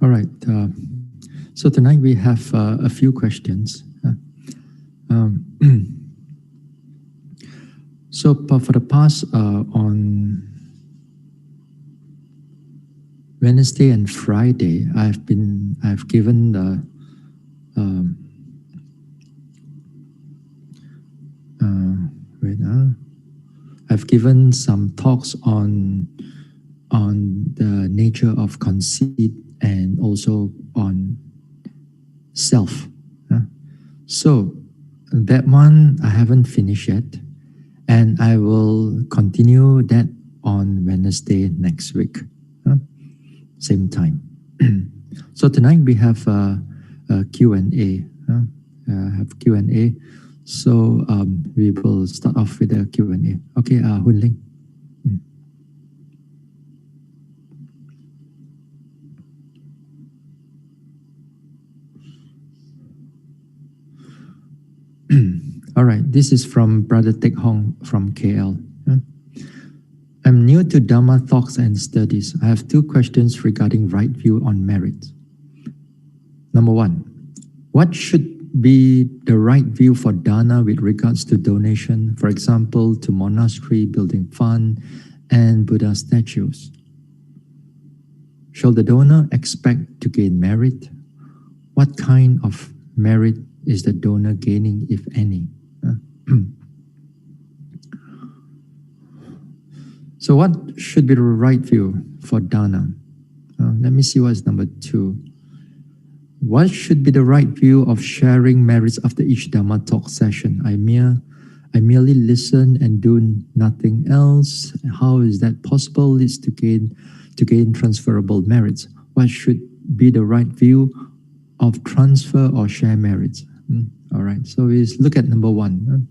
All right. So tonight we have a few questions. Um, so for the past on Wednesday and Friday, I've given the I've given some talks on the nature of conceit and also on self. So that one I haven't finished yet, and I will continue that on Wednesday next week, same time. So tonight we have a Q&A. Have Q&A. So we will start off with a Q&A. Okay, Hun Ling. All right, this is from Brother Tek Hong from KL. I'm new to Dharma talks and studies. I have two questions regarding right view on merit. Number one, what should be the right view for dana with regards to donation, for example, to monastery, building fund, and Buddha statues? Shall the donor expect to gain merit? What kind of merit is the donor gaining, if any? So what should be the right view for dana? Let me see what's number two. What should be the right view of sharing merits after each Dharma talk session? I merely listen and do nothing else. How is that possible? Leads to gain transferable merits. What should be the right view of transfer or share merits? All right, so we look at number one.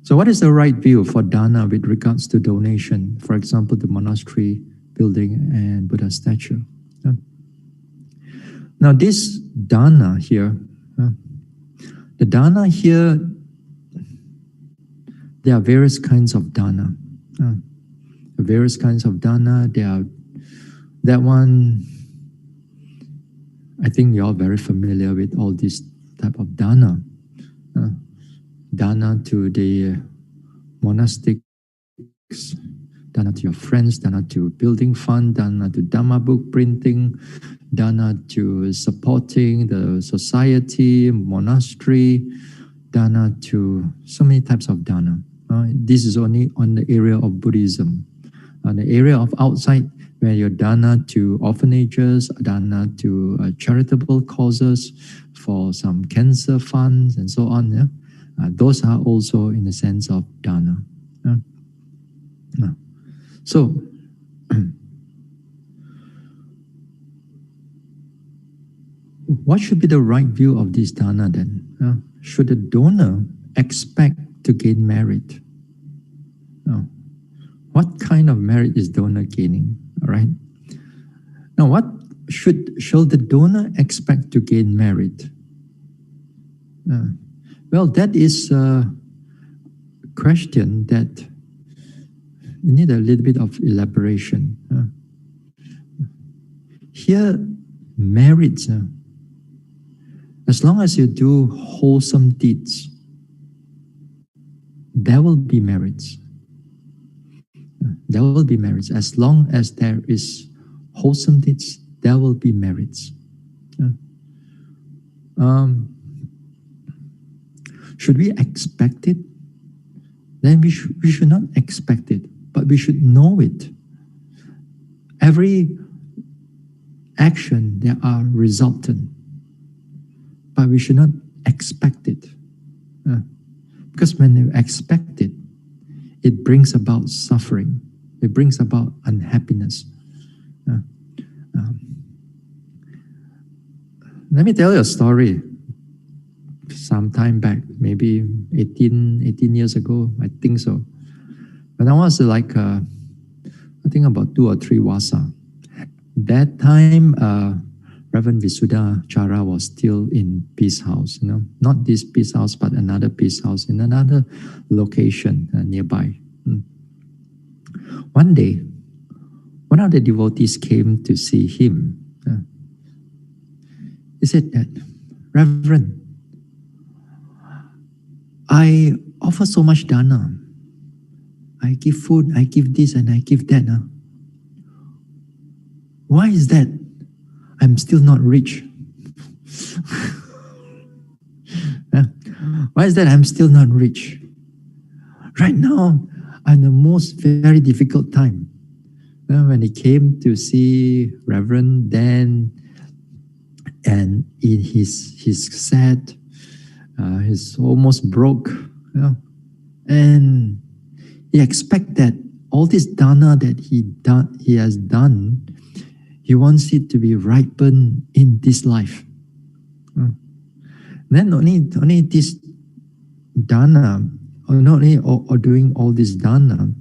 So what is the right view for dana with regards to donation, for example, the monastery, building, and Buddha statue? Now this dana here, the dana here, there are various kinds of dana. Various kinds of dana. There are, that one, I think you're all very familiar with all this type of dana. Dana to the monastics, dana to your friends, dana to building fund, dana to Dhamma book printing, dana to supporting the society, monastery, dana to so many types of dana. This is only on the area of Buddhism. On the area of outside, where you're dana to orphanages, dana to charitable causes, for some cancer funds and so on. Yeah? Those are also in the sense of dana. So, what should be the right view of this dana then? Should the donor expect to gain merit? What kind of merit is donor gaining? All right. Now, what shall the donor expect to gain merit? Well, that is a question that you need a little bit of elaboration. Here, merits, as long as you do wholesome deeds, there will be merits. There will be merits. As long as there is wholesome deeds, there will be merits. Should we expect it? Then we should not expect it, but we should know it. Every action, there are resultant, but we should not expect it. Because when you expect it, it brings about suffering. It brings about unhappiness. Let me tell you a story. Some time back, maybe 18 years ago, I think so. When I was like, I think about 2 or 3 wasa. That time, Reverend Visuddhacharya was still in Peace House, not this Peace House, but another Peace House in another location nearby. One day, one of the devotees came to see him. He said that, Reverend, I offer so much dana. I give food, I give this, and I give that. Why is that? I'm still not rich. Why is that I'm still not rich? Right now, I'm the most very difficult time. When he came to see Reverend Dan, and he's sad, he's almost broke, and he expects that all this dana that he has done, he wants it to be ripened in this life. Then only this dana, or doing all this dana.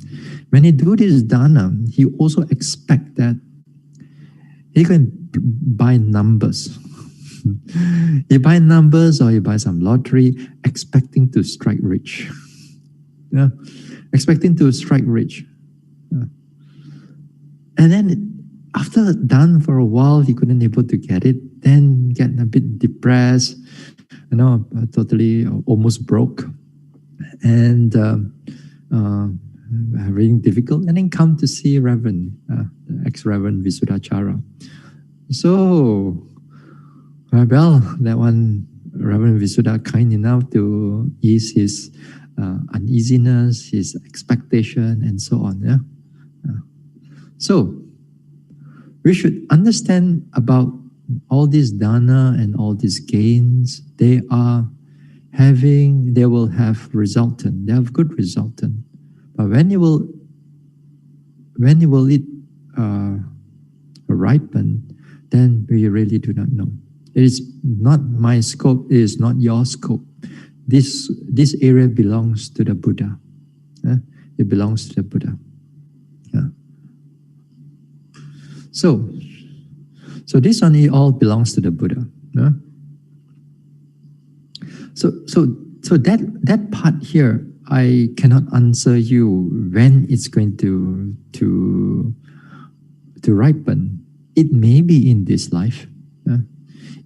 When he do this dana, he also expect that he can buy numbers. He buy numbers or he buy some lottery, expecting to strike rich. Expecting to strike rich. And then after done for a while, he couldn't able to get it. Then get a bit depressed, totally almost broke, and very difficult. And then come to see Reverend, ex-Reverend Visuddhacharya. So, well, that one Reverend Visuddha kind enough to ease his uneasiness, his expectation, and so on. So, we should understand about all this dana and all these gains. They will have resultant. They have good resultant. But when it will ripen, then we really do not know. It is not my scope. It is not your scope. This area belongs to the Buddha. It belongs to the Buddha. So this only all belongs to the Buddha. So that part here, I cannot answer you when it's going to ripen. It may be in this life.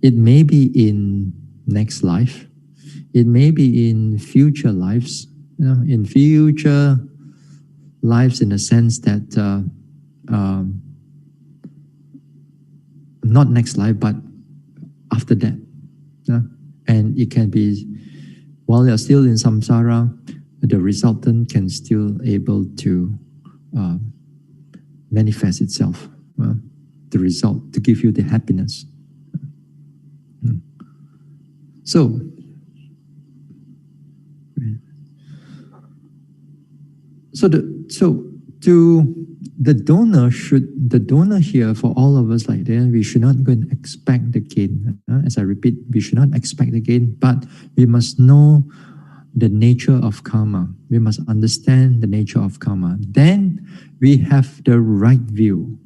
It may be in next life. It may be in future lives. In future lives, in the sense that not next life, but after that. And it can be, while you're still in samsara, the resultant can still able to manifest itself, the result, to give you the happiness. So, the donor here, for all of us like that, we should not go and expect the gain. As I repeat, we should not expect the gain, but we must know the nature of karma. We must understand the nature of karma. Then we have the right view.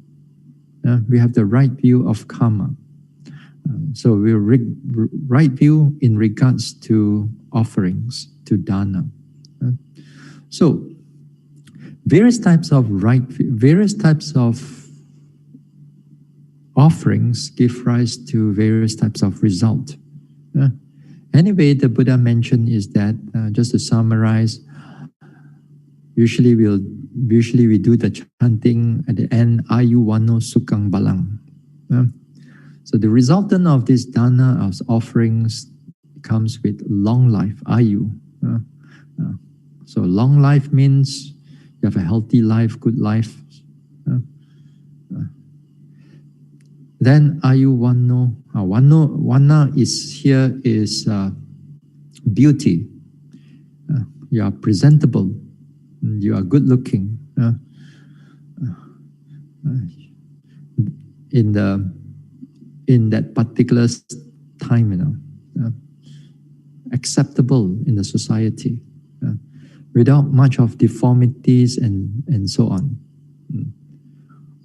We have the right view of karma. So we right view in regards to offerings, to dana. So various types of offerings give rise to various types of result. Anyway, the Buddha mentioned is that, just to summarize, usually we do the chanting at the end, Ayu Wano Sukang Balang. So the resultant of this dana, of offerings, comes with long life, Ayu. So long life means you have a healthy life, good life. Then Ayu Wano. Wana is here is beauty. You are presentable. You are good looking. In that particular time, acceptable in the society, without much of deformities and so on.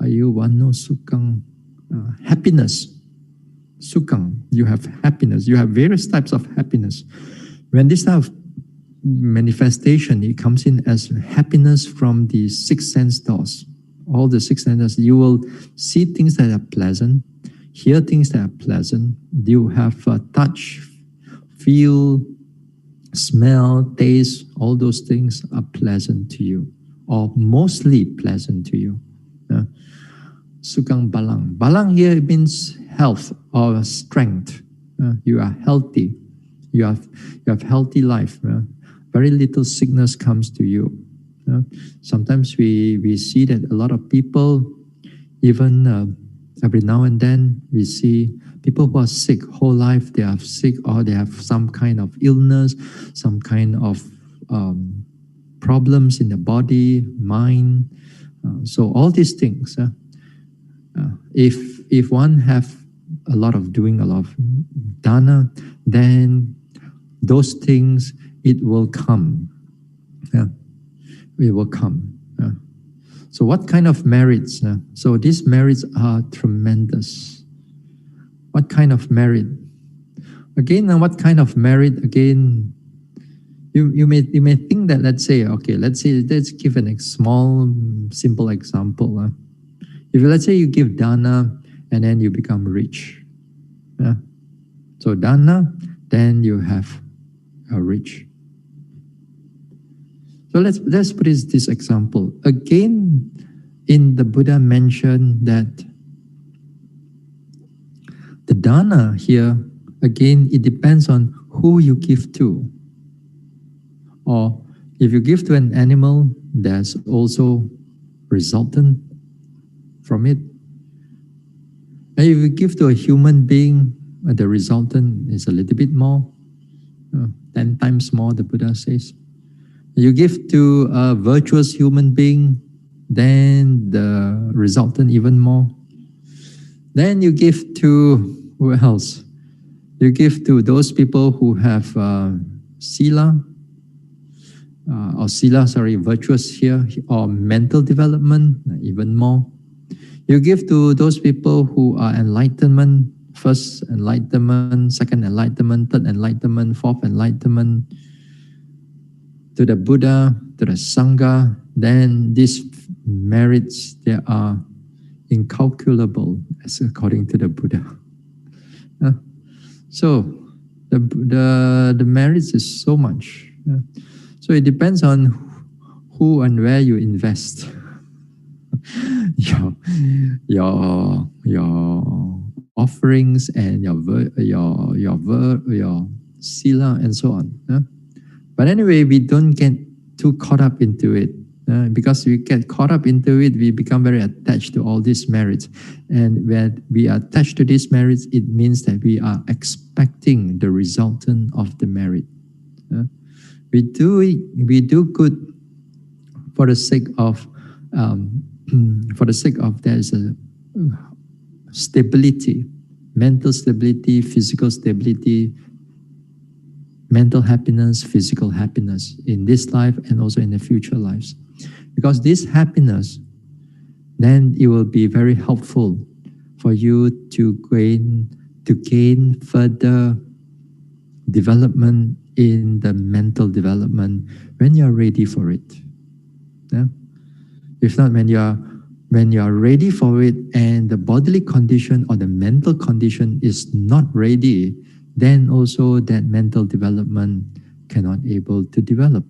Ayu Wano Sukang, happiness. Sukang, you have happiness. You have various types of happiness. When this type of manifestation, it comes in as happiness from the six sense doors all the six senses, you will see things that are pleasant, hear things that are pleasant. You have touch, feel, smell, taste, all those things are pleasant to you, or mostly pleasant to you. Sukang balang. Balang here means health or strength. You are healthy. You have healthy life. Very little sickness comes to you. Sometimes we see that a lot of people, even every now and then, we see people who are sick whole life. They are sick, or they have some kind of illness, some kind of problems in the body, mind. So all these things. If one have a lot of dana, then those things, it will come. It will come. So what kind of merits? So these merits are tremendous. What kind of merit? Again, what kind of merit? Again, you may think that, let's give a small simple example. If let's say you give dana and then you become rich. So dana, then you have a rich. So let's put this example. Again, in the Buddha mentioned that the dana here, again, it depends on who you give to. Or if you give to an animal, there's also resultant from it. And if you give to a human being, the resultant is a little bit more, 10 times more, the Buddha says. You give to a virtuous human being, then the resultant even more. Then you give to, who else? You give to those people who have virtuous here, or mental development, even more. You give to those people who are enlightenment, first enlightenment, second enlightenment, third enlightenment, fourth enlightenment, to the Buddha, to the Sangha, then these merits, they are incalculable, as according to the Buddha. So the merits is so much. So it depends on who and where you invest your offerings and your sila and so on. But anyway, we don't get too caught up into it. Because we get caught up into it, we become very attached to all these merits. And when we are attached to these merits, it means that we are expecting the resultant of the merit. We do good for the sake of there's a stability, mental stability, physical stability, mental happiness, physical happiness in this life and also in the future lives. Because this happiness, then it will be very helpful for you to gain further development in the mental development when you are ready for it. If not, when you are ready for it and the bodily condition or the mental condition is not ready, then also that mental development cannot able to develop.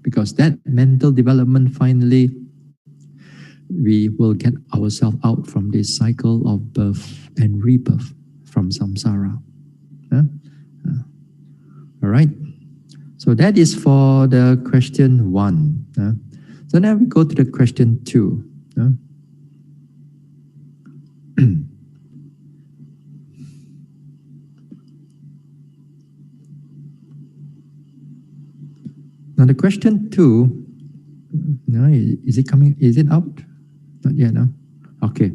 Because that mental development, finally, we will get ourselves out from this cycle of birth and rebirth from samsara. All right. So that is for the question 1. So now we go to the question 2. Now the question 2, is it coming? Is it out? Not yet, no? Okay.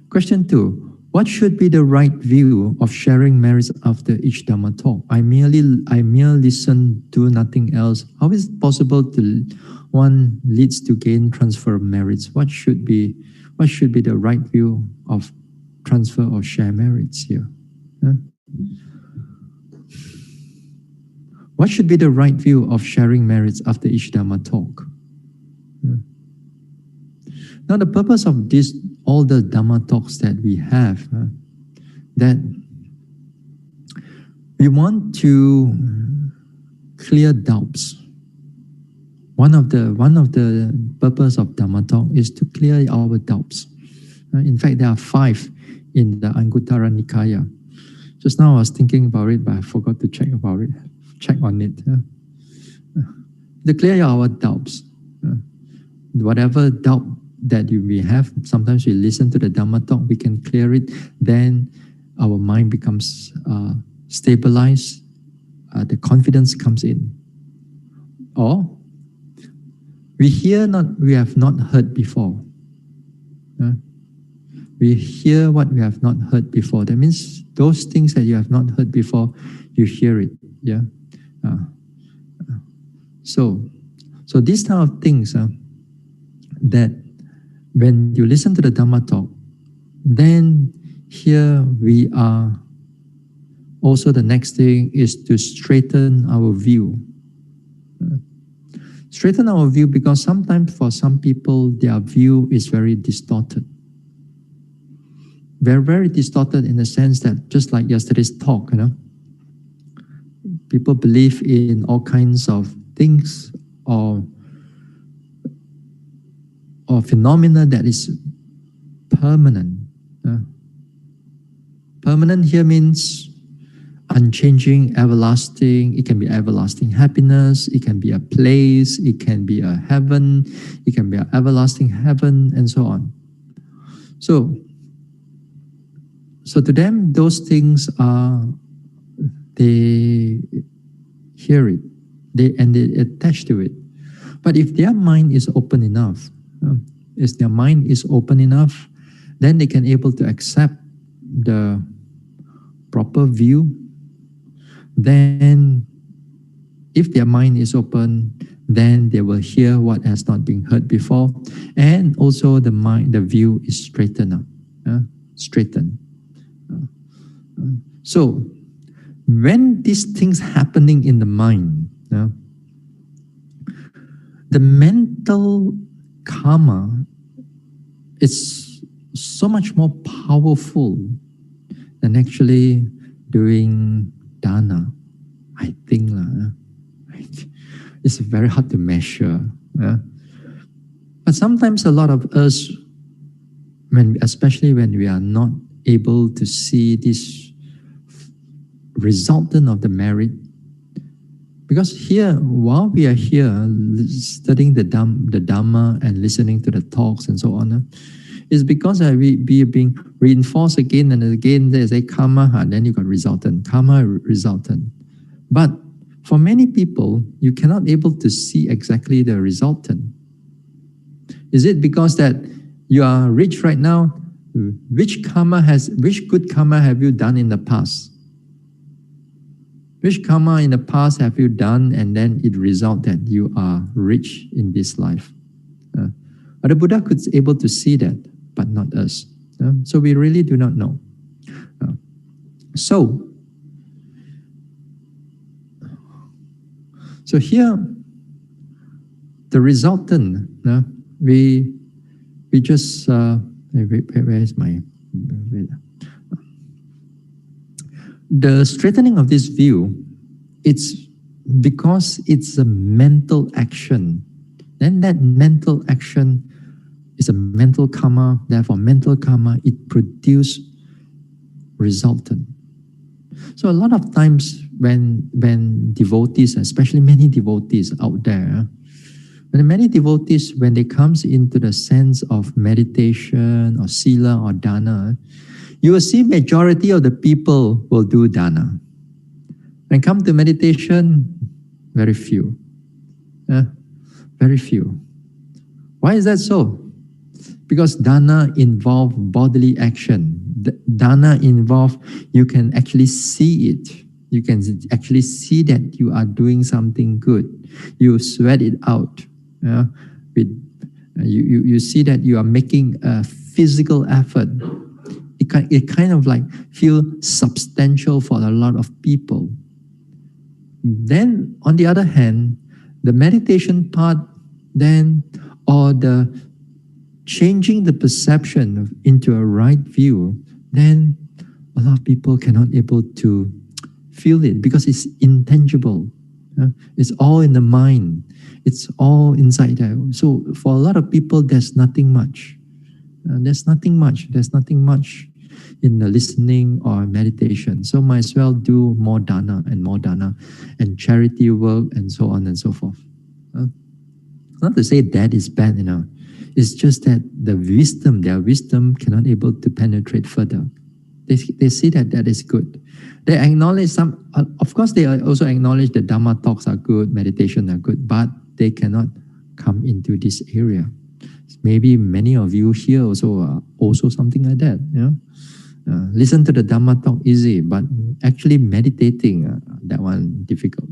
Question 2. What should be the right view of sharing merits after each Dhamma talk? I merely listen, do nothing else. How is it possible to one leads to gain transfer of merits? What should be the right view of transfer or share merits here? What should be the right view of sharing merits after each Dhamma talk? Now, the purpose of this, all the Dhamma talks that we have, that we want to clear doubts. One of the purpose of Dhamma talk is to clear our doubts. In fact, there are 5 in the Anguttara Nikaya. Just now I was thinking about it, but I forgot to check on it. To clear our doubts. Whatever doubt that we have, sometimes we listen to the Dhamma talk, we can clear it, then our mind becomes stabilized, the confidence comes in. Or we have not heard before. We hear what we have not heard before. That means those things that you have not heard before, you hear it. Yeah. So these type of things that when you listen to the Dhamma talk, then here we are. Also, the next thing is to straighten our view. Straighten our view, because sometimes for some people, their view is very distorted. They're very distorted in the sense that, just like yesterday's talk, people believe in all kinds of things or phenomena that is permanent. Permanent here means unchanging, everlasting. It can be everlasting happiness. It can be a place. It can be a heaven. It can be an everlasting heaven, and so on. So to them, those things they hear it, they attach to it. But if their mind is open enough, then they can able to accept the proper view. Then, if their mind is open, then they will hear what has not been heard before, and also the view is straightened up, straightened. So, when these things happening in the mind, the mental karma is so much more powerful than actually doing dana. I think it's very hard to measure. But sometimes a lot of us, especially when we are not able to see this resultant of the merit, because here, while we are here studying the Dhamma and listening to the talks and so on, is because we are being reinforced again and again. There's a karma, and then you got resultant, karma resultant. But for many people, you cannot able to see exactly the resultant. Is it because that you are rich right now? Which good karma have you done in the past? Which karma in the past have you done, and then it result that you are rich in this life? But the Buddha could able to see that, but not us. So we really do not know. So here, the resultant, we just, where is my, the straightening of this view, it's because it's a mental action. Then that mental action is a mental karma. Therefore, mental karma, it produces resultant. So a lot of times when devotees, especially many devotees out there, when they comes into the sense of meditation or sila or dana, you will see majority of the people will do dana. When come to meditation, very few. Very few. Why is that so? Because dana involve bodily action. Dana involve, you can actually see it. You can actually see that you are doing something good. You sweat it out. You see that you are making a physical effort. It kind of like feel substantial for a lot of people. Then, on the other hand, the meditation part, then, or the changing the perception into a right view, then a lot of people cannot able to feel it because it's intangible. It's all in the mind. It's all inside there. So for a lot of people, there's nothing much. There's nothing much. There's nothing much in the listening or meditation. So might as well do more dana and charity work and so on and so forth. Not to say that is bad, It's just that their wisdom cannot able to penetrate further. They see that is good. They acknowledge of course they also acknowledge that Dharma talks are good, meditation are good, but they cannot come into this area. Maybe many of you here also are also something like that. Listen to the Dhamma talk easy, but actually meditating, that one difficult.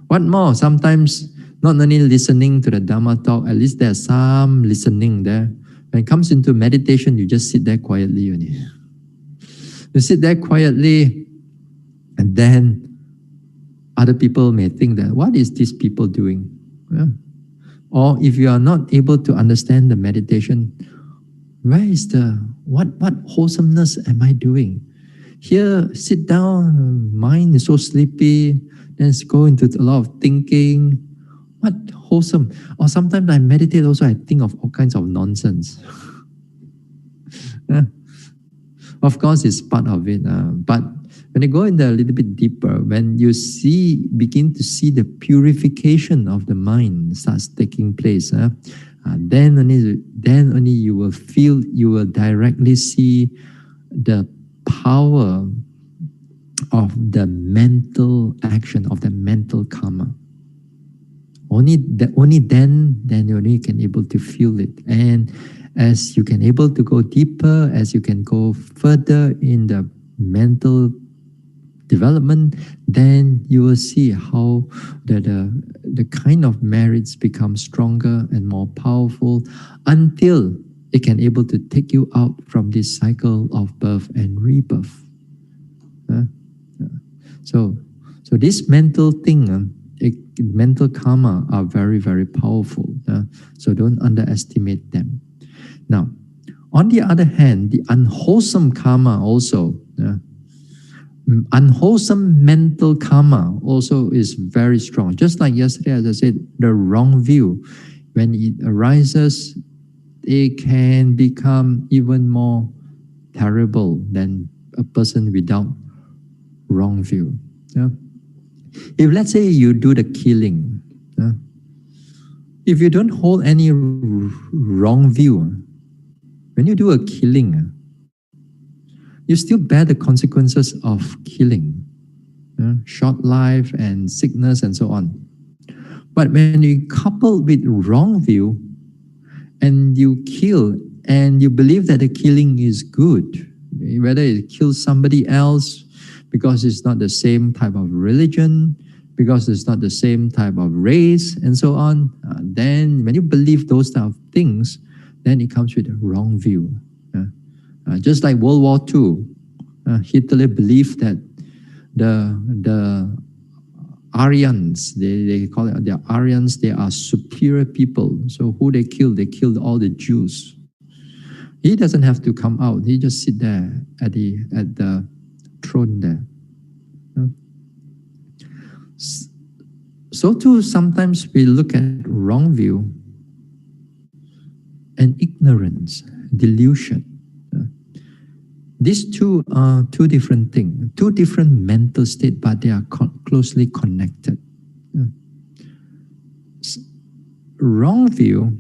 What more? Sometimes not only listening to the Dhamma talk, at least there's some listening there. When it comes into meditation, you just sit there quietly only. You sit there quietly, and then other people may think that, what is these people doing? Or if you are not able to understand the meditation, where is what wholesomeness am I doing? Here, sit down, mind is so sleepy, then go into a lot of thinking. What wholesome? Or sometimes I meditate also, I think of all kinds of nonsense. Of course, it's part of it. But when you go in there a little bit deeper, when you begin to see the purification of the mind starts taking place, then only you will directly see the power of the mental action, of the mental karma. Only then you only can able to feel it. And as you can able to go deeper, as you can go further in the mental development, then you will see how the kind of merits become stronger and more powerful until it can able to take you out from this cycle of birth and rebirth. So this mental thing, mental karma are very, very powerful. So don't underestimate them. Now, on the other hand, the unwholesome karma also, unwholesome mental karma also is very strong. Just like yesterday, as I said, the wrong view, when it arises, it can become even more terrible than a person without wrong view. If let's say you do the killing, if you don't hold any wrong view, when you do a killing, you still bear the consequences of killing, short life and sickness and so on. But when you couple with wrong view and you kill and you believe that the killing is good, whether it kills somebody else because it's not the same type of religion, because it's not the same type of race and so on, then when you believe those type of things, then it comes with a wrong view. Just like World War II, Hitler believed that the Aryans, they call it the Aryans, they are superior people. So who they killed all the Jews. He doesn't have to come out. He just sit there at the throne there. So too, sometimes we look at wrong view and ignorance, delusion. These two are two different things, two different mental states, but they are closely connected. Wrong view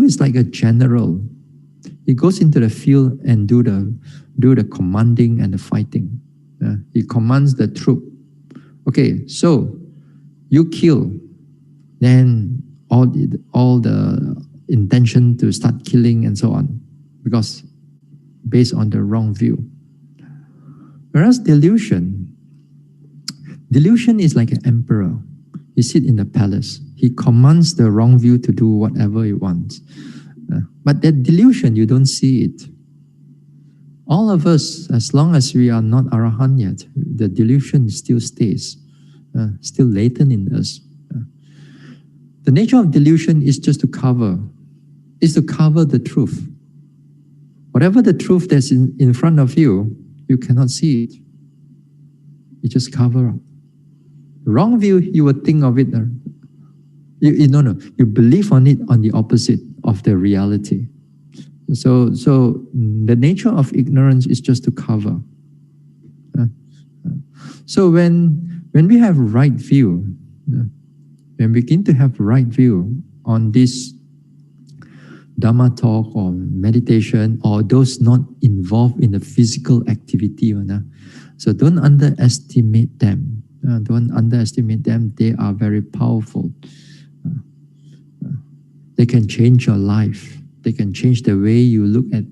is like a general. He goes into the field and do the commanding and the fighting. He commands the troop. Okay, so you kill, then all the intention to start killing and so on, because based on the wrong view. Whereas delusion is like an emperor. He sits in the palace. He commands the wrong view to do whatever he wants. But that delusion, you don't see it. All of us, as long as we are not Arahant yet, the delusion still stays, still latent in us. The nature of delusion is just to cover, the truth. Whatever the truth that's in front of you, you cannot see it. You just cover up. Wrong view, you will think of it. You believe on it on the opposite of the reality. So the nature of ignorance is just to cover. So when we have right view, when we begin to have right view on this Dharma talk or meditation, or those not involved in the physical activity, so don't underestimate them. Don't underestimate them. They are very powerful. They can change your life. They can change the way you look at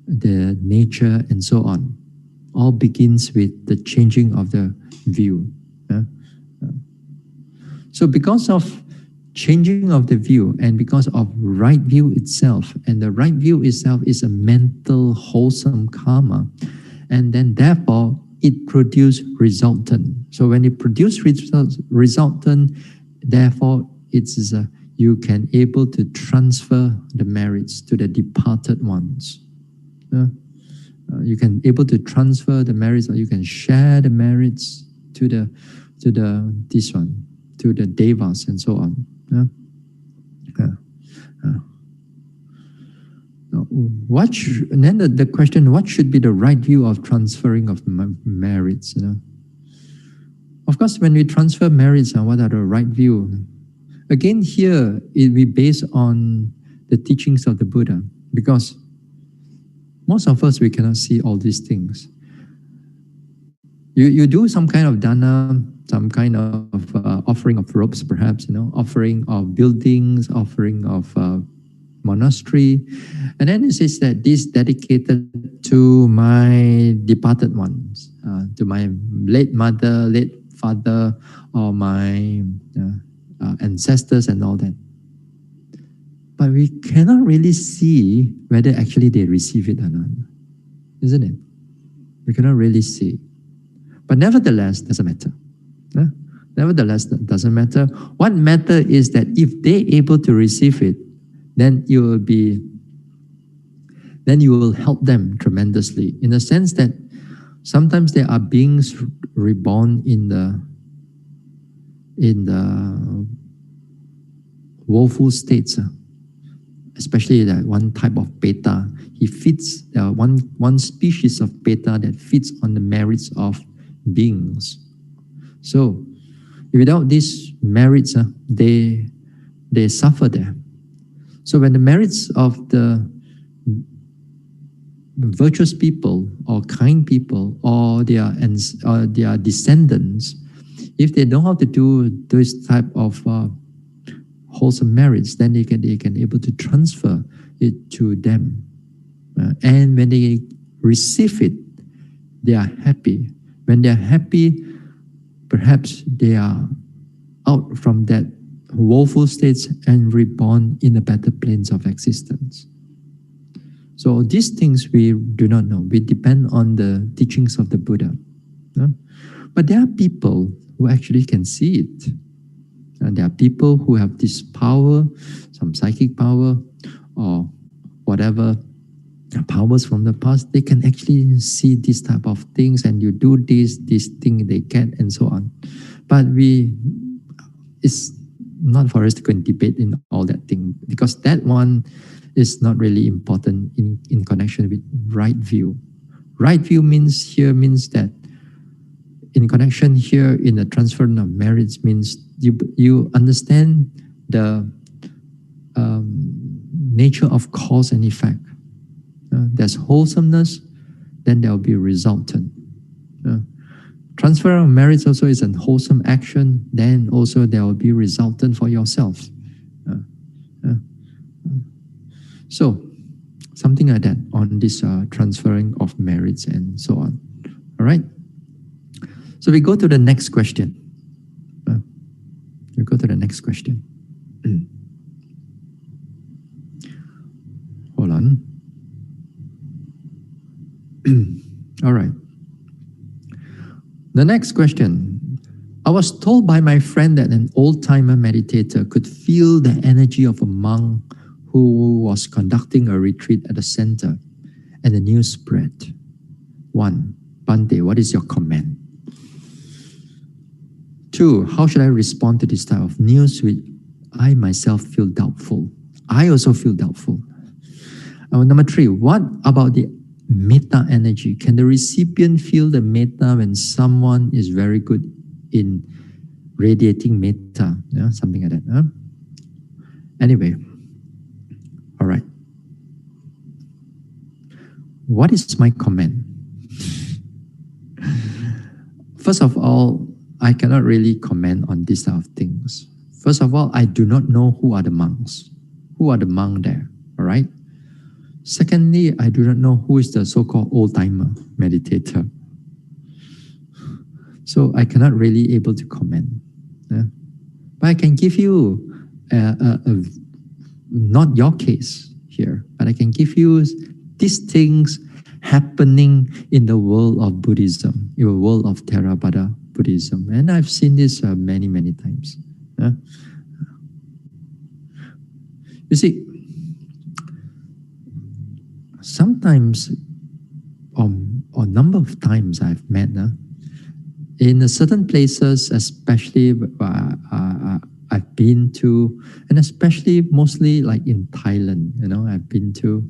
the nature and so on. All begins with the changing of the view. So because of changing of the view and because of right view itself, and the right view itself is a mental wholesome karma, and then therefore it produces resultant. So when it produces resultant, therefore you can able to transfer the merits to the departed ones. You can able to transfer the merits, or you can share the merits to the devas and so on. Then the question: what should be the right view of transferring of merits? Of course, when we transfer merits, what are the right view? Again, here it be based on the teachings of the Buddha, because most of us, we cannot see all these things. You do some kind of dana, some kind of offering of robes, perhaps, offering of buildings, offering of monastery, and then it says that this dedicated to my departed ones, to my late mother, late father, or my ancestors and all that. But we cannot really see whether actually they receive it or not, isn't it? We cannot really see. But nevertheless, doesn't matter. Nevertheless, that doesn't matter. What matters is that if they're able to receive it, then you will help them tremendously, in the sense that sometimes there are beings reborn in the woeful states, especially that one type of beta. He feeds one species of beta that feeds on the merits of beings. So without these merits, they suffer there. So when the merits of the virtuous people or kind people or their descendants, if they know how to do this type of wholesome merits, then they can able to transfer it to them. And when they receive it, they are happy. When they are happy, perhaps they are out from that woeful states and reborn in the better planes of existence. So these things we do not know. We depend on the teachings of the Buddha. But there are people who actually can see it. And there are people who have this power, some psychic power or whatever powers from the past. They can actually see this type of things, and you do this thing they get, and so on. But it's not for us to go and debate in all that thing, because that one is not really important in connection with right view. Right view means that in connection here in the transfer of merits means you understand the nature of cause and effect. There's wholesomeness, then there will be resultant. Transfer of merits also is a wholesome action, then also there will be resultant for yourself. So something like that on this transferring of merits and so on. All right. So we go to the next question. Hold on. All right. The next question. I was told by my friend that an old-timer meditator could feel the energy of a monk who was conducting a retreat at the center, and the news spread. 1. Bhante, what is your comment? 2. How should I respond to this type of news which I myself feel doubtful? I also feel doubtful. Number 3. What about the metta energy? Can the recipient feel the metta when someone is very good in radiating metta? Yeah, something like that. Huh? Anyway, all right. What is my comment? First of all, I cannot really comment on these type of things. First of all, I do not know who are the monks. Who are the monks there? All right. Secondly, I do not know who is the so-called old-timer meditator. So I cannot really able to comment. Yeah? But I can give you not your case here, but I can give you these things happening in the world of Buddhism, in the world of Theravada Buddhism. And I've seen this many, many times. Yeah? You see, sometimes, or number of times I've met, in certain places, especially I've been to, and especially mostly like in Thailand, I've been to,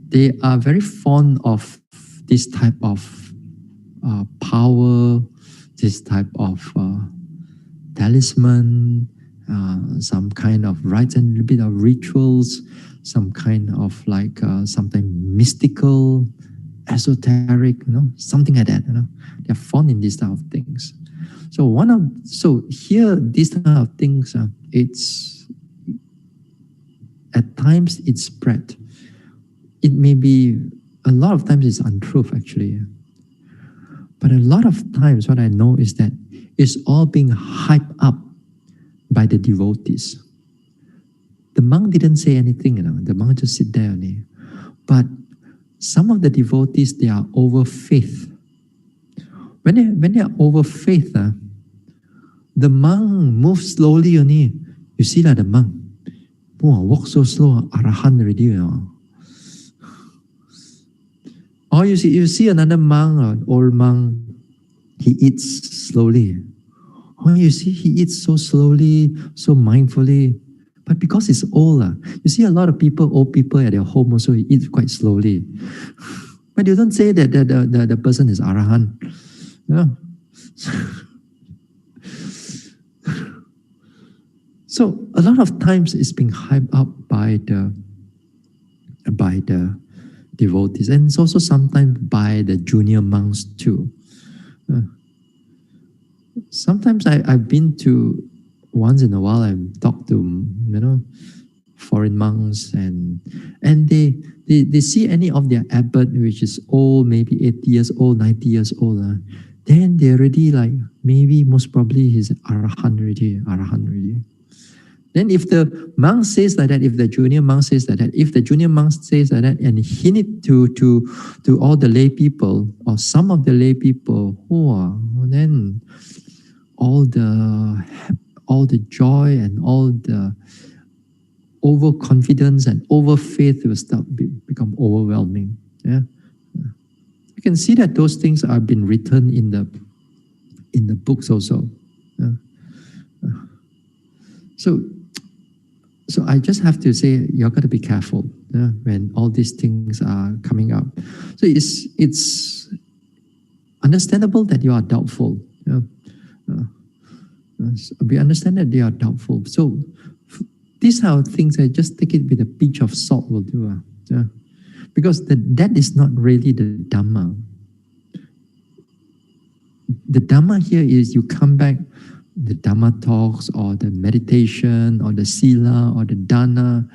they are very fond of this type of power, this type of talisman, some kind of rites and a bit of rituals, some kind of like sometimes mystical, esoteric, something like that. They're fond in these type of things. So here these type of things, it's at times it's spread. It may be a lot of times it's untruth actually, but a lot of times what I know is that it's all being hyped up by the devotees. The monk didn't say anything, the monk just sit there only. But some of the devotees, they are over faith. When they are over faith, the monk moves slowly only. You see that the monk, walk so slow, arahant already. Or you see another monk, an old monk, he eats slowly. Oh, you see, he eats so slowly, so mindfully. But because he's old, you see a lot of people, old people at their home also eat quite slowly. But you don't say that the person is arahant. So a lot of times it's being hyped up by the devotees, and it's also sometimes by the junior monks too. Sometimes I've been to, once in a while I've talked to foreign monks, and they see any of their abbot which is old, maybe 80 years old, 90 years old, then they're already like, maybe most probably he's arahant already. Then if the monk says like that, if the junior monk says like that, and he need to all the lay people or some of the lay people who are, then all the joy and all the overconfidence and overfaith will start become overwhelming. Yeah, you can see that those things are been written in the books also. Yeah. So I just have to say, you're got to be careful when all these things are coming up. So it's understandable that you are doubtful. We understand that they are doubtful. So these are things I just take it with a pinch of salt will do. Because that is not really the Dhamma. The Dhamma here is you come back, the Dhamma talks or the meditation or the Sila or the Dana,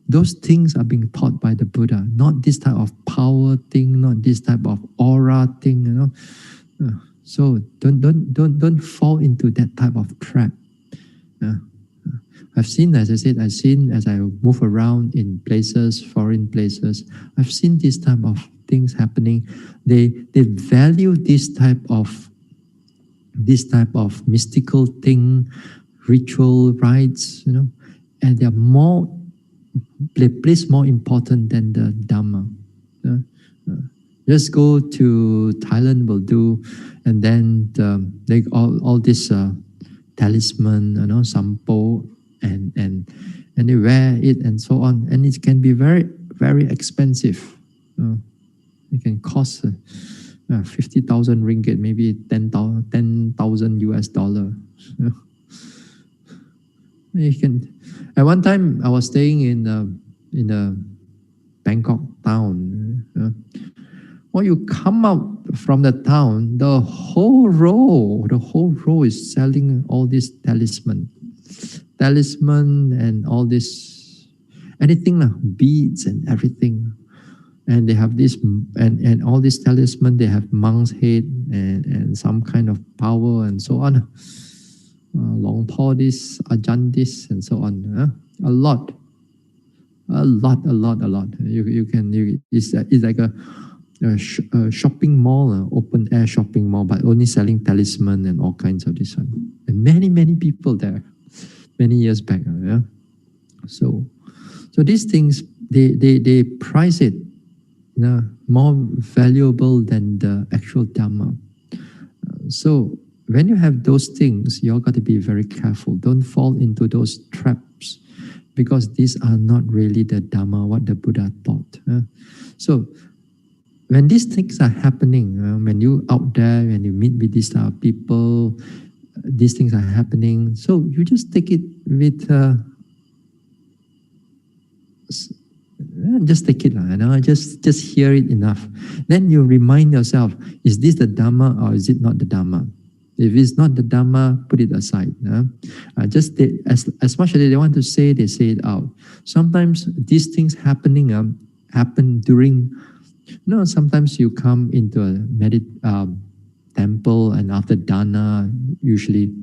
those things are being taught by the Buddha, not this type of power thing, not this type of aura thing, So don't fall into that type of trap. I've seen, as I said, as I move around in places, foreign places, I've seen this type of things happening. They value this type of this type of mystical thing, ritual rites, and they are more, they place more important than the Dhamma. Just go to Thailand will do, and then like all this talisman, sampo, and they wear it and so on, and it can be very, very expensive. It can cost 50,000 ringgit, maybe 10,000 US dollar. You can. At one time, I was staying in a Bangkok town. When you come out from the town, the whole row is selling all this talisman and all this anything, beads and everything. And they have this, and all this talisman, they have monk's head and some kind of power and so on. Long Paul this, Ajahn this, and so on. A lot. You can, it's like a shopping mall, open air shopping mall, but only selling talisman and all kinds of this one. And many people there, many years back. So these things, they price it more valuable than the actual Dhamma. So when you have those things, you all got to be very careful. Don't fall into those traps, because these are not really the Dhamma, what the Buddha taught. So when these things are happening, when you out there, when you meet with these people, these things are happening. So you just take it with, just take it, just hear it enough. Then you remind yourself, is this the Dhamma or is it not the Dhamma? If it's not the Dhamma, put it aside. Just as much as they want to say, they say it out. Sometimes these things happen during, sometimes you come into a temple, and after dana, usually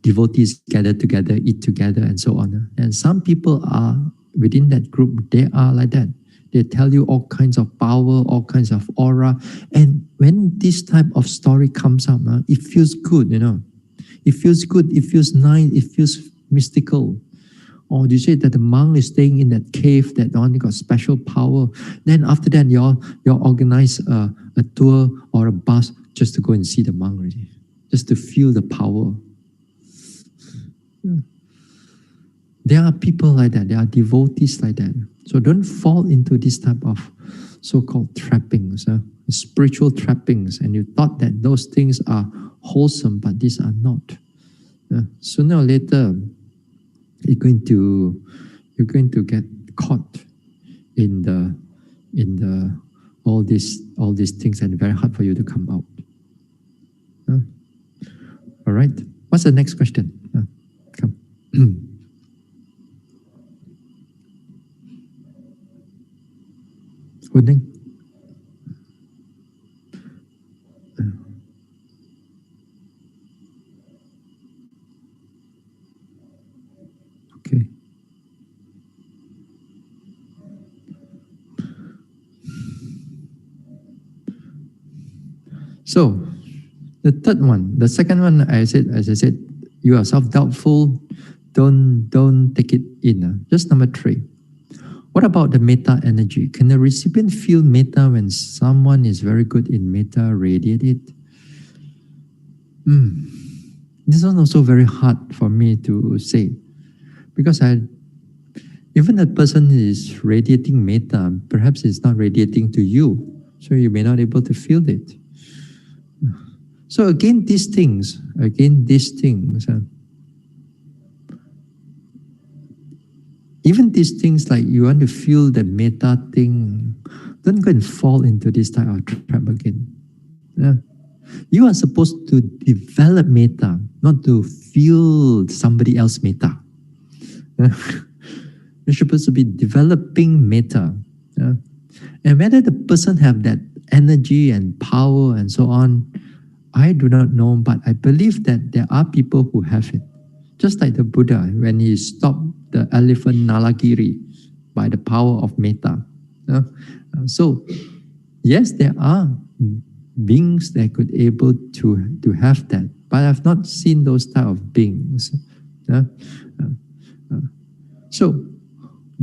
devotees gather together, eat together, and so on. And some people are within that group, they are like that. They tell you all kinds of power, all kinds of aura. And when this type of story comes up, it feels good, It feels good, it feels nice, it feels mystical. Or you say that the monk is staying in that cave, that only got special power. Then after that, you organize a tour or a bus just to go and see the monk, really, just to feel the power. There are people like that. There are devotees like that. So don't fall into this type of so-called trappings, spiritual trappings. And you thought that those things are wholesome, but these are not. Sooner or later, you're going to get caught in the all these things, and very hard for you to come out. All right. What's the next question? Come. Huning. Okay. So the third one, the second one, as I said, you are self-doubtful. Don't take it in. Just number 3. What about the metta energy? Can the recipient feel metta when someone is very good in metta, radiate it? This is also very hard for me to say, because even the person is radiating metta, perhaps it's not radiating to you, so you may not be able to feel it. So again, these things, even these things, like you want to feel the metta thing, don't go and fall into this type of trap again. You are supposed to develop metta, not to feel somebody else's metta. You're supposed to be developing metta. And whether the person have that energy and power and so on, I do not know, but I believe that there are people who have it. Just like the Buddha, when he stopped the elephant Nalagiri by the power of metta. So, yes, there are beings that could able to have that, but I've not seen those type of beings. So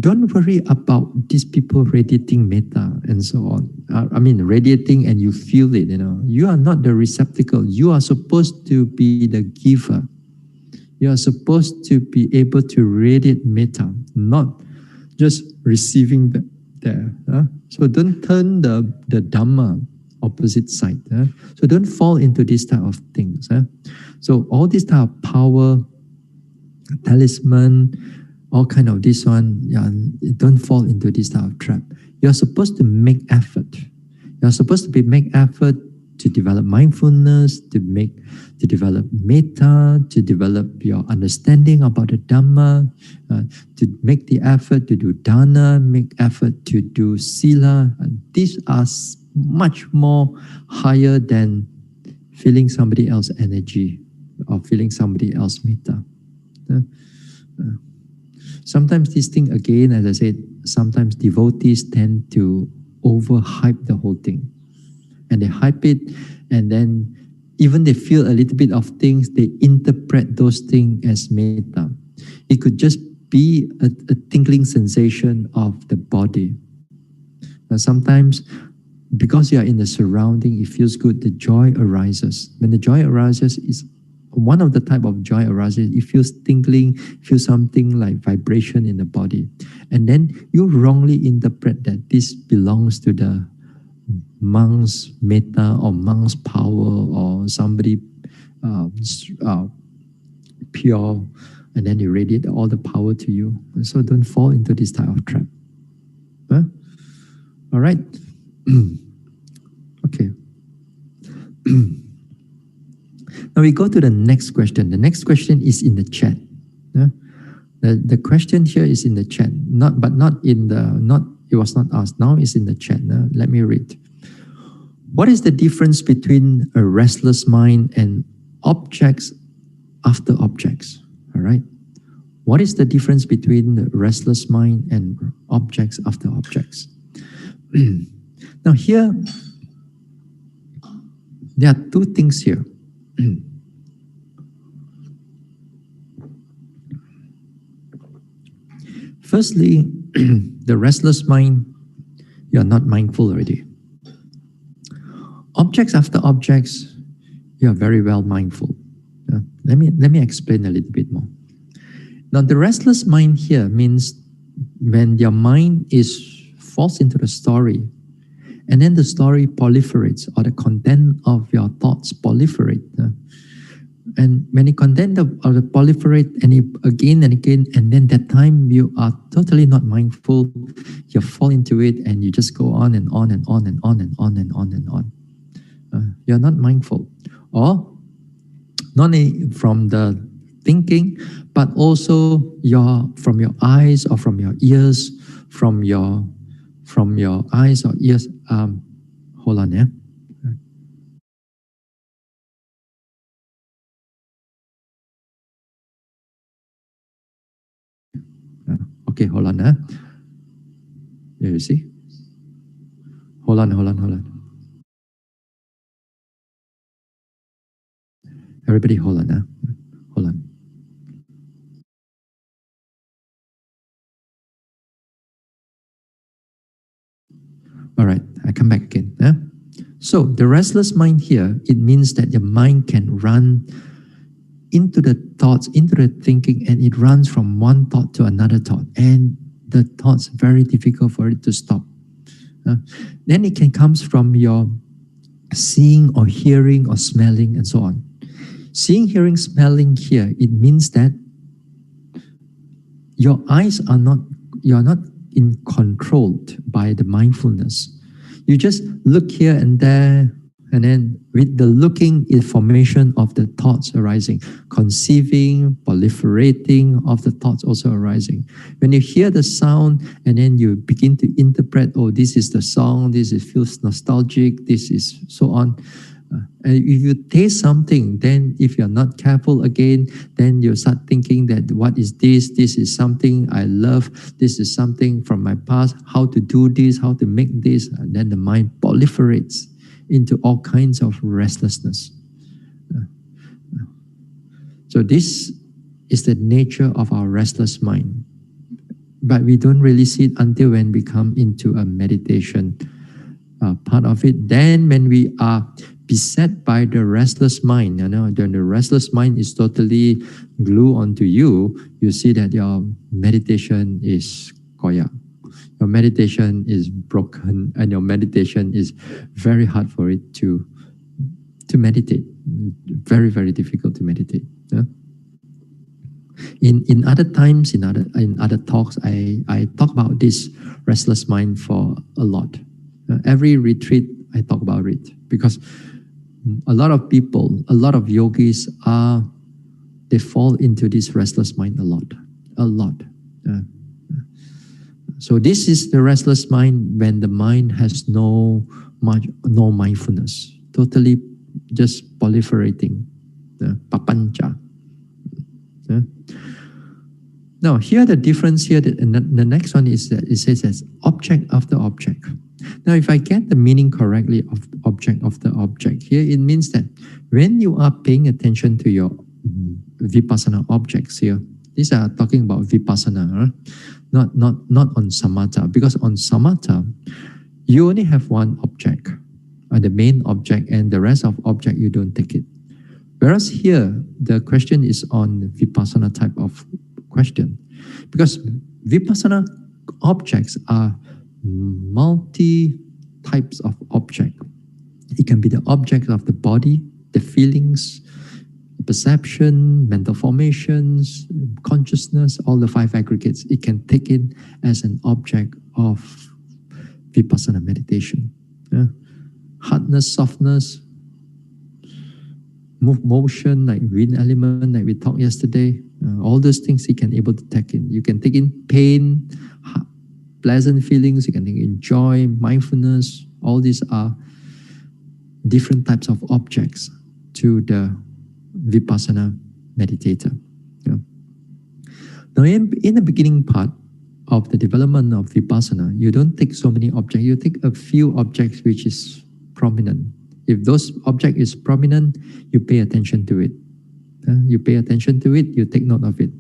don't worry about these people radiating metta and so on. I mean, radiating and you feel it. You are not the receptacle. You are supposed to be the giver. You are supposed to be able to radiate metta, not just receiving there. So don't turn the Dhamma opposite side. So don't fall into these type of things. So all this type of power, talisman, all kind of this one, don't fall into this type of trap. You're supposed to make effort. You're supposed to make effort to develop mindfulness, to develop metta, to develop your understanding about the Dhamma, to make the effort to do dana, make effort to do sila. These are much more higher than feeling somebody else's energy or feeling somebody else's metta. Sometimes this thing, again, as I said, sometimes devotees tend to overhype the whole thing. And they hype it, and then even they feel a little bit of things, they interpret those things as metta. It could just be a tingling sensation of the body. Now sometimes, because you are in the surrounding, it feels good, the joy arises. When the joy arises, is one of the type of joy arises, it feels tingling, feels something like vibration in the body. And then you wrongly interpret that this belongs to the monk's metta or monk's power or somebody pure, and then you radiate all the power to you. And so don't fall into this type of trap. All right. Okay. Now we go to the next question. The next question is in the chat. The question here is in the chat, it was not asked. Now it's in the chat. Let me read. What is the difference between a restless mind and objects after objects? All right. What is the difference between the restless mind and objects after objects? Now here, there are two things here. Firstly, the restless mind, you are not mindful already. Objects after objects, you are very well mindful. Let me explain a little bit more. Now, the restless mind here means when your mind falls into the story, and then the story proliferates, or the content of your thoughts proliferate. And when the content of the proliferate and again and again, and then that time you are totally not mindful, you fall into it and you just go on and on and on and on and on and on and on. You're not mindful. Or not only from the thinking, but also from your eyes or from your ears, from your eyes or ears. Hold on, yeah. Okay, hold on. There you see. Hold on. Everybody hold on. Hold on. All right, I come back again. So the restless mind here, it means that your mind can run into the thoughts, into the thinking, and it runs from one thought to another thought. And the thought's very difficult for it to stop. Then it can come from your seeing or hearing or smelling and so on. Seeing, hearing, smelling here, it means that your eyes are not, you are not controlled by the mindfulness. You just look here and there, and then with the looking is formation of the thoughts arising, conceiving, proliferating of the thoughts also arising. When you hear the sound and then you begin to interpret, oh, this is the song, this feels nostalgic, this is so on. And if you taste something, then if you're not careful again, then you start thinking that what is this? This is something I love. This is something from my past. How to do this? How to make this? And then the mind proliferates into all kinds of restlessness. So this is the nature of our restless mind. But we don't really see it until when we come into a meditation part of it. Then when we are beset by the restless mind, then the restless mind is totally glued onto you, you see that your meditation is koyak. Your meditation is broken, and your meditation is very hard for it to meditate. Very, very difficult to meditate. Yeah? In other times, in other talks, I talk about this restless mind for a lot. Every retreat, I talk about it because a lot of people, a lot of yogis they fall into this restless mind a lot. So this is the restless mind when the mind has no mindfulness, totally just proliferating, papancha. Now here the difference here, the next one is that it says as object after object. Now if I get the meaning correctly of object after object, here it means that when you are paying attention to your vipassana objects here, these are talking about vipassana, not on samatha, because on samatha you only have one object, the main object, and the rest of object you don't take it. Whereas here the question is on vipassana type of question, because vipassana objects are multi types of object. It can be the object of the body, the feelings, perception, mental formations, consciousness, all the 5 aggregates. It can take it as an object of vipassana meditation. Hardness, softness, motion, like wind element, like we talked yesterday. All those things you can able to take in. You can take in pain, pleasant feelings. You can take in joy, mindfulness. All these are different types of objects to the vipassana meditator. Now, in the beginning part of the development of vipassana, you don't take so many objects. You take a few objects which is prominent. If those object is prominent, you pay attention to it. You pay attention to it, you take note of it.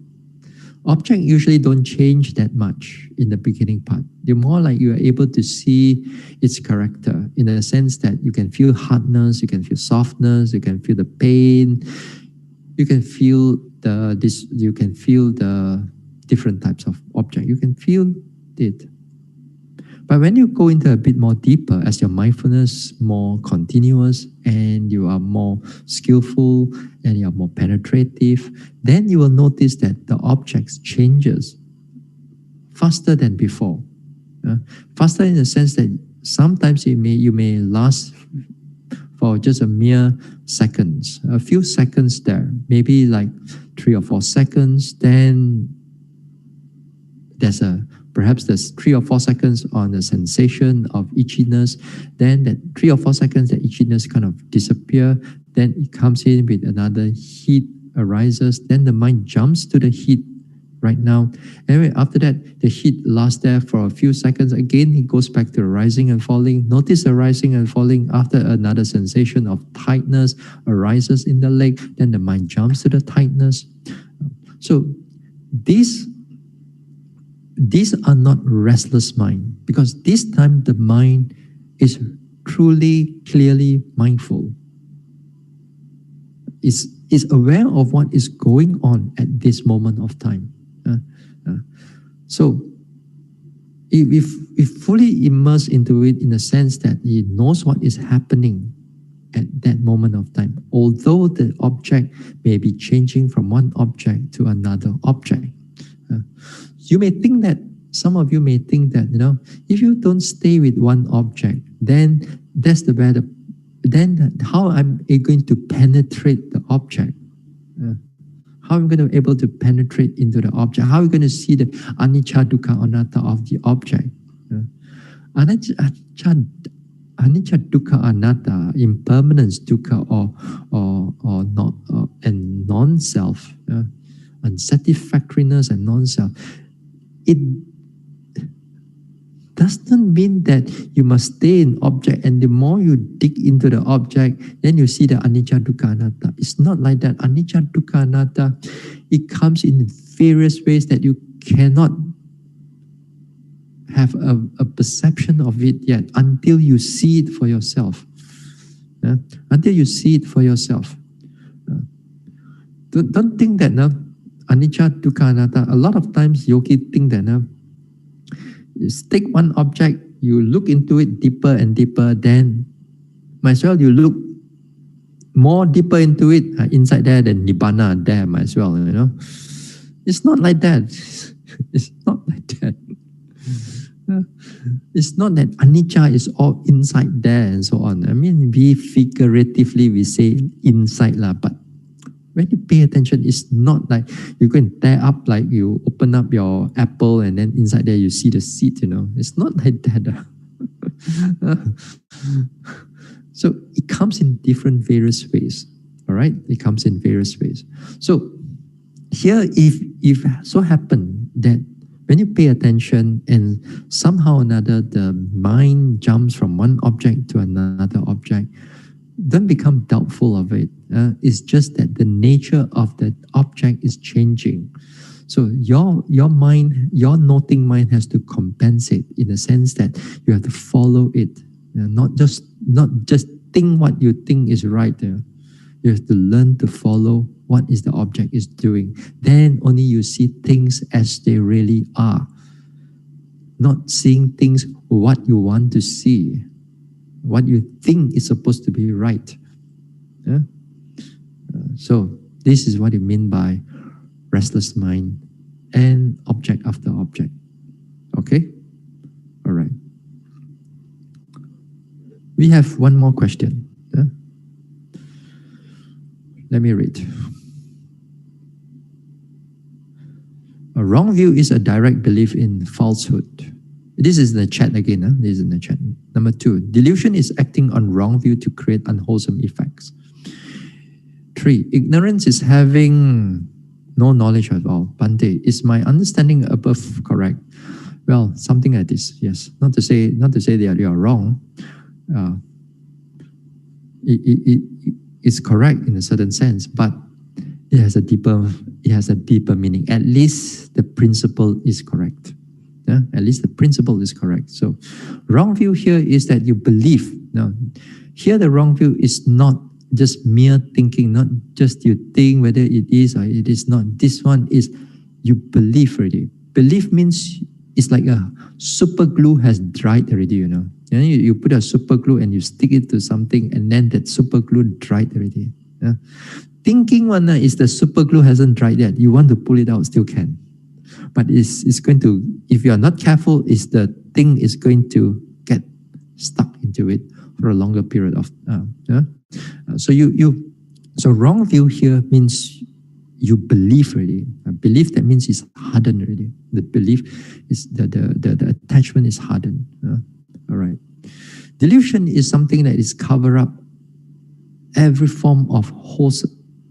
Object usually don't change that much in the beginning part. You're more like you are able to see its character in the sense that you can feel hardness, you can feel softness, you can feel the pain, you can feel the different types of object. You can feel it. But when you go into a bit more deeper, as your mindfulness more continuous and you are more skillful and you are more penetrative, then you will notice that the objects changes faster than before. Faster in the sense that sometimes you may last for just a mere seconds, a few seconds there, maybe like 3 or 4 seconds, then perhaps there's 3 or 4 seconds on the sensation of itchiness, then that 3 or 4 seconds that itchiness kind of disappear, then it comes in with another heat arises, then the mind jumps to the heat right now. Anyway, after that, the heat lasts there for a few seconds. Again, it goes back to rising and falling. Notice the rising and falling after another sensation of tightness arises in the leg, then the mind jumps to the tightness. So these are not restless mind, because this time the mind is truly, clearly mindful. Is aware of what is going on at this moment of time. So if fully immersed into it in the sense that he knows what is happening at that moment of time, although the object may be changing from one object to another object. You may think that, some of you may think that, if you don't stay with one object, then that's then how am I going to penetrate the object? How am I going to be able to penetrate into the object? How are we going to see the anicca, dukkha, anatta of the object? Anicca, dukkha, anatta, impermanence, dukkha, or not, and non-self, unsatisfactoriness and non-self. does not mean that you must stay in object, and the more you dig into the object, then you see the anicca, dukkha, anatta. It's not like that. Anicca, dukkha, anatta, it comes in various ways that you cannot have a perception of it yet until you see it for yourself. Until you see it for yourself. Don't think that now, anicca, dukkha, anatta. A lot of times yogi think that now, you take one object, you look into it deeper and deeper, then might as well you look more deeper into it, inside there, than nibbana there, might as well, you know. It's not like that. It's not like that. It's not that anicca is all inside there and so on. I mean, we figuratively, we say inside lah, but when you pay attention, it's not like you go and tear up, like you open up your apple and then inside there you see the seed, you know. It's not like that. So it comes in different various ways. All right? It comes in various ways. So here, if so happen that when you pay attention and somehow or another the mind jumps from one object to another object, don't become doubtful of it. It's just that the nature of that object is changing. So your mind, your noting mind has to compensate in the sense that you have to follow it. Not just think what you think is right. You have to learn to follow what is the object is doing. Then only you see things as they really are. Not seeing things what you want to see, what you think is supposed to be right. So this is what it means by restless mind and object after object. Okay? All right. We have one more question. Let me read. A wrong view is a direct belief in falsehood. This is in the chat again. This is in the chat. Number 2, delusion is acting on wrong view to create unwholesome effects. 3, ignorance is having no knowledge at all. Bhante, is my understanding above correct? Well, something like this, yes. Not to say that you are wrong. It's correct in a certain sense, but it has a deeper meaning. At least the principle is correct. At least the principle is correct. So wrong view here is that you believe. Now, here the wrong view is not just mere thinking, not just you think whether it is or it is not. This one is you believe already. Belief means it's like a super glue has dried already, you know. And you put a super glue and you stick it to something and then that super glue dried already. Thinking one is the super glue hasn't dried yet. You want to pull it out, still can. But it's going to, if you are not careful, the thing is going to get stuck into it for a longer period of so wrong view here means you believe already. Belief, that means it's hardened already. The belief is the attachment is hardened. All right. Delusion is something that is cover up every form of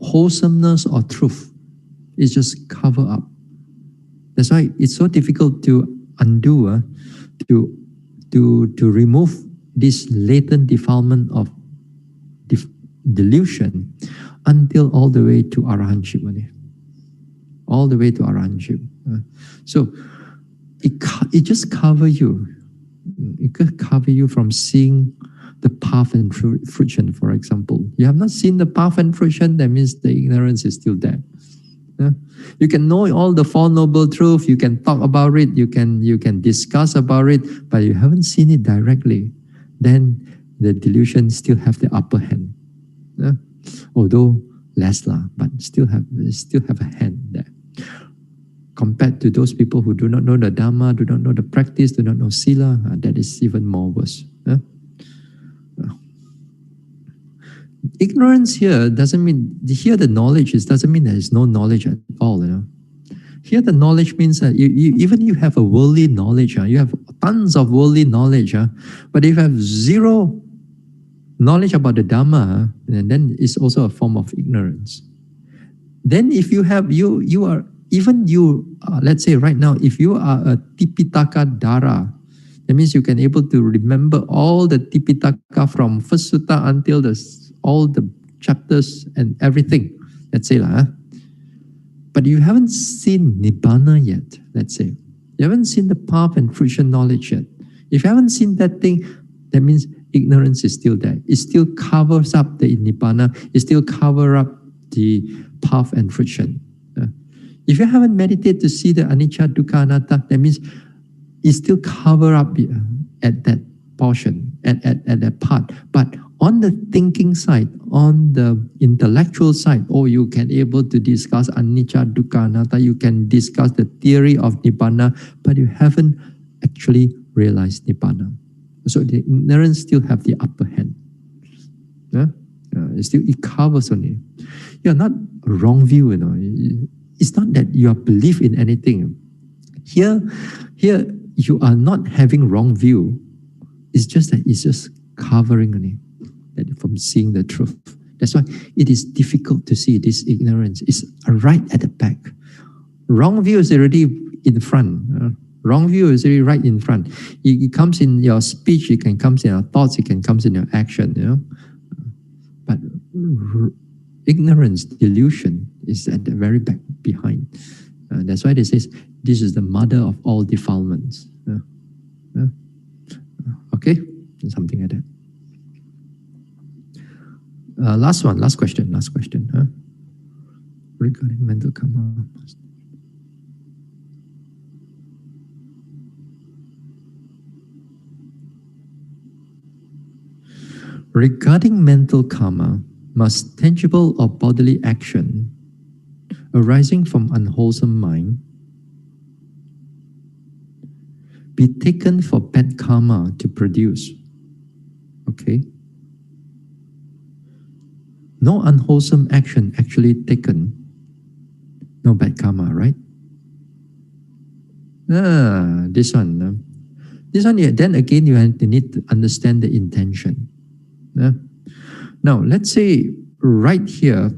wholesomeness or truth. It's just cover up. That's why it's so difficult to undo, to remove this latent defilement of delusion until all the way to arahantship. All the way to arahantship. So it just cover you. It could cover you from seeing the path and fruition, for example. You have not seen the path and fruition, that means the ignorance is still there. You can know all the Four Noble Truths, you can talk about it, you can discuss about it, but you haven't seen it directly. Then the delusion still have the upper hand. Although less lah, but still have a hand there. Compared to those people who do not know the Dhamma, do not know the practice, do not know Sila, that is even more worse. Ignorance here doesn't mean, here the knowledge doesn't mean there is no knowledge at all. Here the knowledge means that even you have a worldly knowledge, you have tons of worldly knowledge, but if you have zero knowledge about the Dhamma, then it's also a form of ignorance. Then if you have, you are, even you, let's say right now, if you are a Tipitaka Dara, That means you can able to remember all the Tipitaka from first sutta until all the chapters and everything. Let's say lah. But you haven't seen Nibbana yet, let's say. You haven't seen the path and fruition knowledge yet. If you haven't seen that thing, that means ignorance is still there. It still covers up the Nibbana. It still covers up the path and fruition. If you haven't meditated to see the anicca, dukkha, anatta, that means it still covers up at that portion, at that part. But on the thinking side, on the intellectual side, you can able to discuss anicca, dukkha, anatta, you can discuss the theory of Nibbana, but you haven't actually realized Nibbana. So the ignorance still have the upper hand. It covers only. You're not wrong view, It's not that you are believe in anything. Here you are not having wrong view. It's just that it's just covering only that from seeing the truth. That's why it is difficult to see this ignorance. It's right at the back. Wrong view is already in front. Wrong view is already right in front. It comes in your speech, it can come in your thoughts, it can come in your action, But ignorance, delusion is at the very back behind. That's why they say this is the mother of all defilements. Okay, something like that. Last question. Regarding mental karma. Regarding mental karma, must tangible or bodily action arising from unwholesome mind be taken for bad karma to produce? Okay. No unwholesome action actually taken, no bad karma, right? This one, then again you need to understand the intention. Now, let's say right here,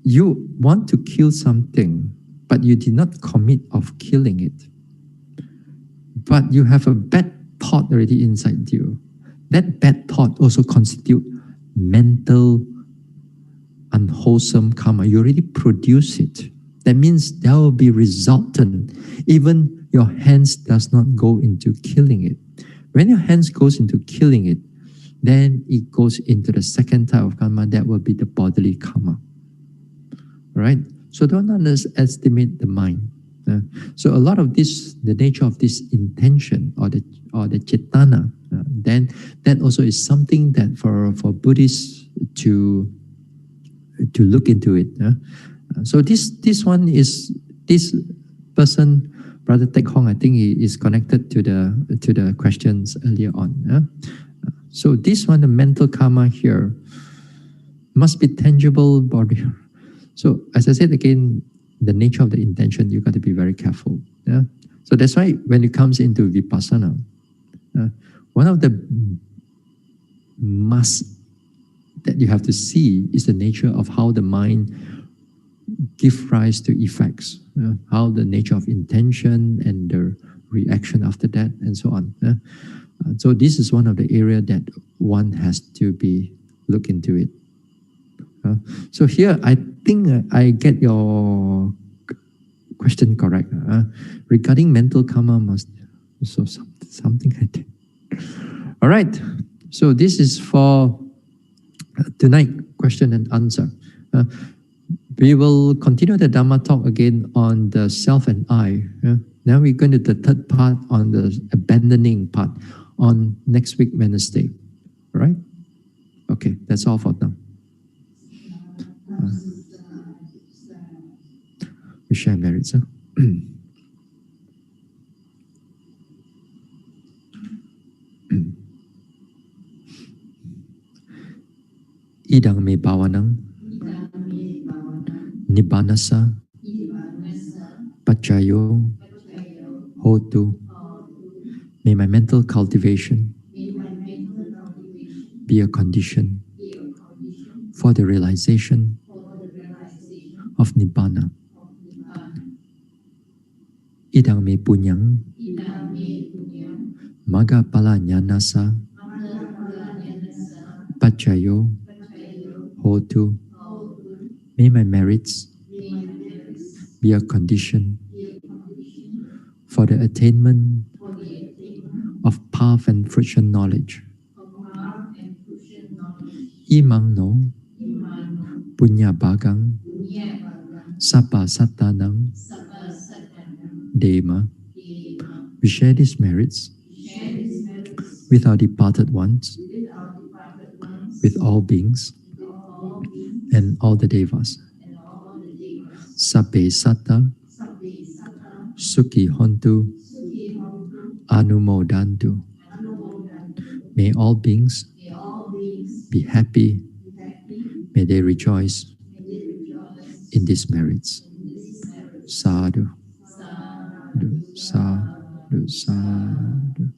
you want to kill something, but you did not commit of killing it. But you have a bad thought already inside you. That bad thought also constitute mental unwholesome karma. You already produce it. That means there will be resultant. Even your hands does not go into killing it. When your hands goes into killing it, then it goes into the second type of karma, that will be the bodily karma. Right? So don't underestimate the mind. So a lot of this, the nature of this intention or the cetana, then that also is something that for Buddhists to look into it. So this person, Brother Tek Hong, I think he is connected to the questions earlier on. So this one, the mental karma here, must be tangible body. So as I said again, the nature of the intention, you got to be very careful. So that's why when it comes into vipassana, one of the must that you have to see is the nature of how the mind gives rise to effects, how the nature of intention and the reaction after that, and so on. So this is one of the area that one has to be look into it. So here, I think I get your question correct. Regarding mental karma, so something like that. All right. So this is for tonight question and answer. We will continue the Dhamma talk again on the self and I. Now we're going to the third part on the abandoning part on next week, Wednesday. All right? Okay, that's all for now. We share merits, huh? Idang me bawanang Nibbanasa Pachayo Hotu. May my mental cultivation be a condition for the realization of Nibbana. Idang me punyang Magapala Nyanasa Pachayo Hotu. May my merits be a condition for the attainment of path and fruition knowledge. Imang no Punya Bhagang Sapa Satanang Dema. We share these merits with our departed ones, with all beings, and all the devas. Sabbe Satta Sukhi Hontu Anumodantu. May all beings be happy. May they rejoice in these merits. Sadhu, sadhu, sadhu.